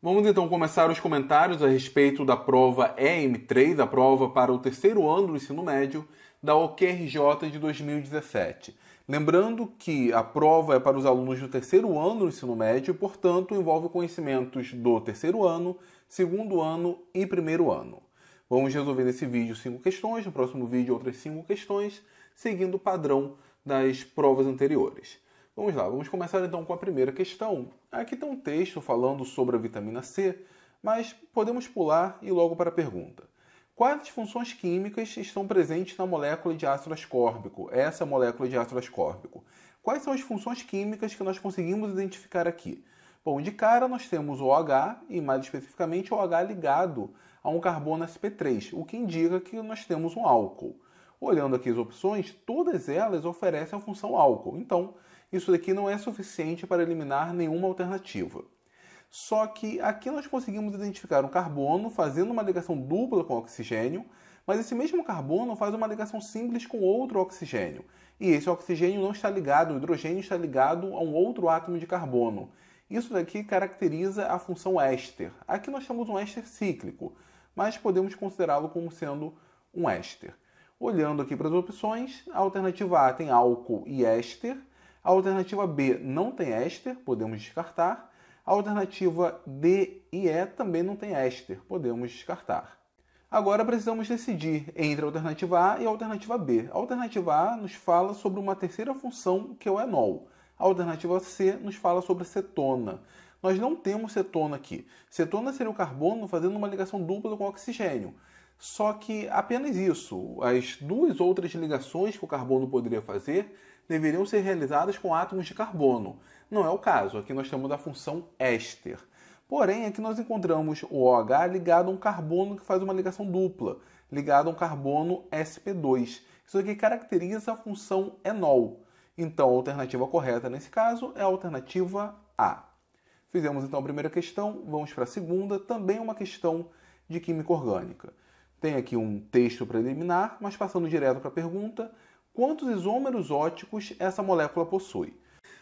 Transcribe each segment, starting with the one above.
Vamos então começar os comentários a respeito da prova EM3, a prova para o terceiro ano do ensino médio da UQRJ de 2017. Lembrando que a prova é para os alunos do terceiro ano do ensino médio e, portanto, envolve conhecimentos do terceiro ano, segundo ano e primeiro ano. Vamos resolver nesse vídeo 5 questões, no próximo vídeo outras 5 questões, seguindo o padrão das provas anteriores. Vamos lá, vamos começar então com a primeira questão. Aqui tem um texto falando sobre a vitamina C, mas podemos pular e ir logo para a pergunta. Quais funções químicas estão presentes na molécula de ácido ascórbico? Essa molécula de ácido ascórbico. Quais são as funções químicas que nós conseguimos identificar aqui? Bom, de cara nós temos o OH, e mais especificamente o OH ligado a um carbono sp3, o que indica que nós temos um álcool. Olhando aqui as opções, todas elas oferecem a função álcool, então isso daqui não é suficiente para eliminar nenhuma alternativa. Só que aqui nós conseguimos identificar um carbono fazendo uma ligação dupla com oxigênio, mas esse mesmo carbono faz uma ligação simples com outro oxigênio. E esse oxigênio não está ligado, o hidrogênio está ligado a um outro átomo de carbono. Isso daqui caracteriza a função éster. Aqui nós temos um éster cíclico, mas podemos considerá-lo como sendo um éster. Olhando aqui para as opções, a alternativa A tem álcool e éster, a alternativa B não tem éster, podemos descartar. A alternativa D e E também não tem éster, podemos descartar. Agora precisamos decidir entre a alternativa A e a alternativa B. A alternativa A nos fala sobre uma terceira função, que é o enol. A alternativa C nos fala sobre a cetona. Nós não temos cetona aqui. Cetona seria o carbono fazendo uma ligação dupla com o oxigênio. Só que apenas isso. As duas outras ligações que o carbono poderia fazer deveriam ser realizadas com átomos de carbono. Não é o caso. Aqui nós temos a função éster. Porém, aqui nós encontramos o OH ligado a um carbono que faz uma ligação dupla, ligado a um carbono sp2. Isso aqui caracteriza a função enol. Então, a alternativa correta nesse caso é a alternativa A. Fizemos então a primeira questão, vamos para a segunda, também uma questão de química orgânica. Tem aqui um texto preliminar, mas passando direto para a pergunta, quantos isômeros óticos essa molécula possui?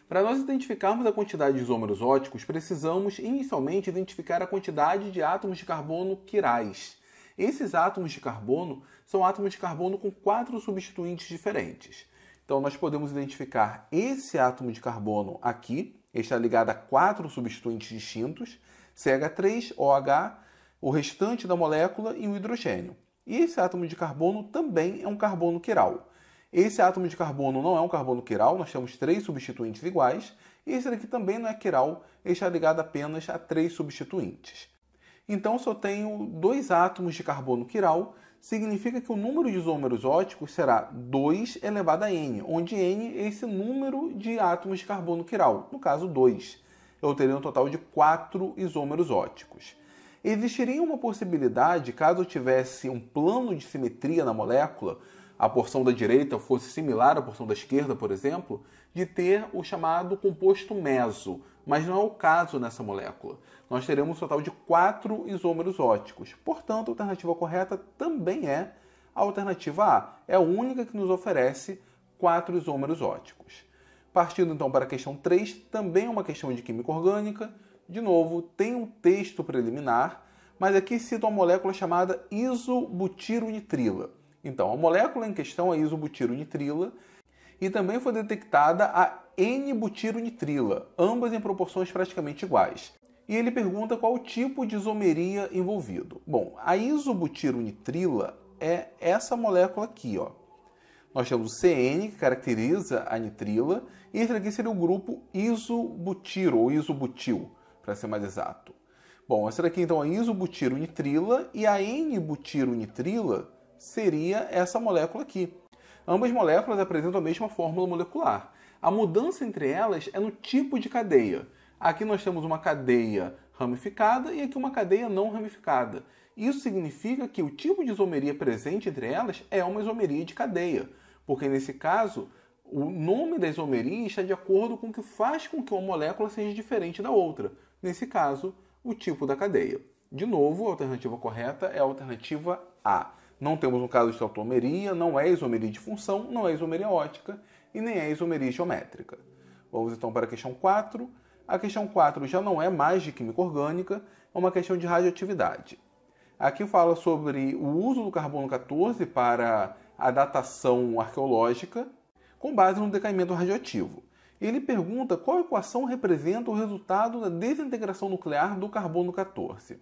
Para nós identificarmos a quantidade de isômeros óticos, precisamos inicialmente identificar a quantidade de átomos de carbono quirais. Esses átomos de carbono são átomos de carbono com 4 substituintes diferentes. Então nós podemos identificar esse átomo de carbono aqui, ele está ligado a 4 substituintes distintos, CH3, OH, o restante da molécula e o hidrogênio. E esse átomo de carbono também é um carbono quiral. Esse átomo de carbono não é um carbono quiral, nós temos 3 substituintes iguais, e esse daqui também não é quiral, ele está ligado apenas a 3 substituintes. Então, se eu tenho 2 átomos de carbono quiral, significa que o número de isômeros óticos será 2 elevado a n, onde n é esse número de átomos de carbono quiral, no caso 2. Eu teria um total de 4 isômeros óticos. Existiria uma possibilidade, caso eu tivesse um plano de simetria na molécula, a porção da direita fosse similar à porção da esquerda, por exemplo, de ter o chamado composto meso, mas não é o caso nessa molécula. Nós teremos um total de 4 isômeros óticos. Portanto, a alternativa correta também é a alternativa A. É a única que nos oferece 4 isômeros óticos. Partindo então para a questão 3, também uma questão de química orgânica. De novo, tem um texto preliminar, mas aqui cita uma molécula chamada isobutyronitrila. Então, a molécula em questão é isobutyronitrila e também foi detectada a N-butyronitrila, ambas em proporções praticamente iguais. E ele pergunta qual o tipo de isomeria envolvido. Bom, a isobutyronitrila é essa molécula aqui, ó. Nós temos o CN, que caracteriza a nitrila, e esse aqui seria o grupo isobutiro, ou isobutil, para ser mais exato. Bom, essa daqui então é a isobutyronitrila e a N-butyronitrila seria essa molécula aqui. Ambas moléculas apresentam a mesma fórmula molecular. A mudança entre elas é no tipo de cadeia. Aqui nós temos uma cadeia ramificada e aqui uma cadeia não ramificada. Isso significa que o tipo de isomeria presente entre elas é uma isomeria de cadeia, porque nesse caso o nome da isomeria está de acordo com o que faz com que uma molécula seja diferente da outra. Nesse caso, o tipo da cadeia. De novo, a alternativa correta é a alternativa A. Não temos um caso de tautomeria, não é isomeria de função, não é isomeria ótica e nem é isomeria geométrica. Vamos então para a questão 4. A questão 4 já não é mais de química orgânica, é uma questão de radioatividade. Aqui fala sobre o uso do carbono 14 para a datação arqueológica com base no decaimento radioativo. Ele pergunta qual equação representa o resultado da desintegração nuclear do carbono 14. O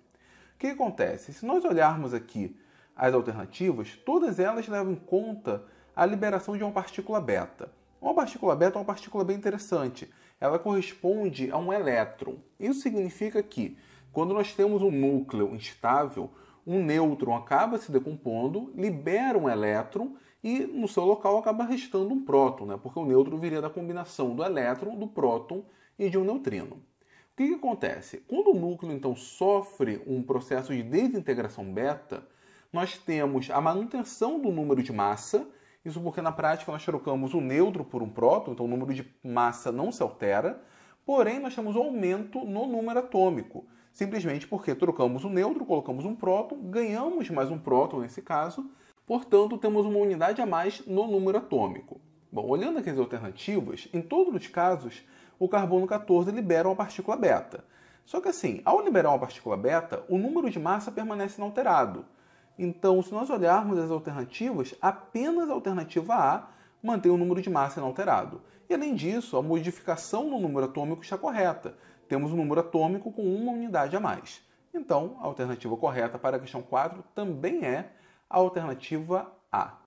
que acontece? Se nós olharmos aqui as alternativas, todas elas levam em conta a liberação de uma partícula beta. Uma partícula beta é uma partícula bem interessante. Ela corresponde a um elétron. Isso significa que, quando nós temos um núcleo instável, um nêutron acaba se decompondo, libera um elétron e no seu local acaba restando um próton, né? Porque o nêutron viria da combinação do elétron, do próton e de um neutrino. O que acontece? Quando o núcleo então sofre um processo de desintegração beta, nós temos a manutenção do número de massa, isso porque na prática nós trocamos o nêutron por um próton, então o número de massa não se altera, porém nós temos um aumento no número atômico, simplesmente porque trocamos o nêutron, colocamos um próton, ganhamos mais um próton nesse caso, portanto temos uma unidade a mais no número atômico. Bom, olhando aqui as alternativas, em todos os casos, o carbono 14 libera uma partícula beta. Só que assim, ao liberar uma partícula beta, o número de massa permanece inalterado. Então, se nós olharmos as alternativas, apenas a alternativa A mantém o número de massa inalterado. E além disso, a modificação no número atômico está correta. Temos um número atômico com uma unidade a mais. Então, a alternativa correta para a questão 4 também é a alternativa A.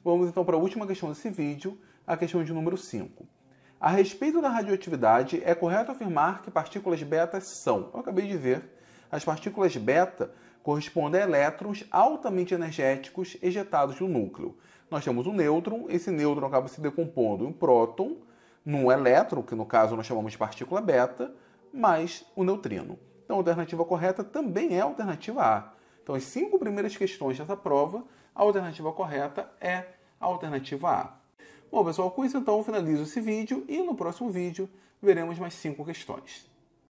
Vamos então para a última questão desse vídeo, a questão de número 5. A respeito da radioatividade, é correto afirmar que partículas beta são, eu acabei de ver, as partículas beta correspondem a elétrons altamente energéticos ejetados do núcleo. Nós temos um nêutron, esse nêutron acaba se decompondo em um próton, num elétron, que no caso nós chamamos de partícula beta, mais o neutrino. Então a alternativa correta também é a alternativa A. Então as 5 primeiras questões dessa prova, a alternativa correta é a alternativa A. Bom pessoal, com isso então eu finalizo esse vídeo e no próximo vídeo veremos mais 5 questões.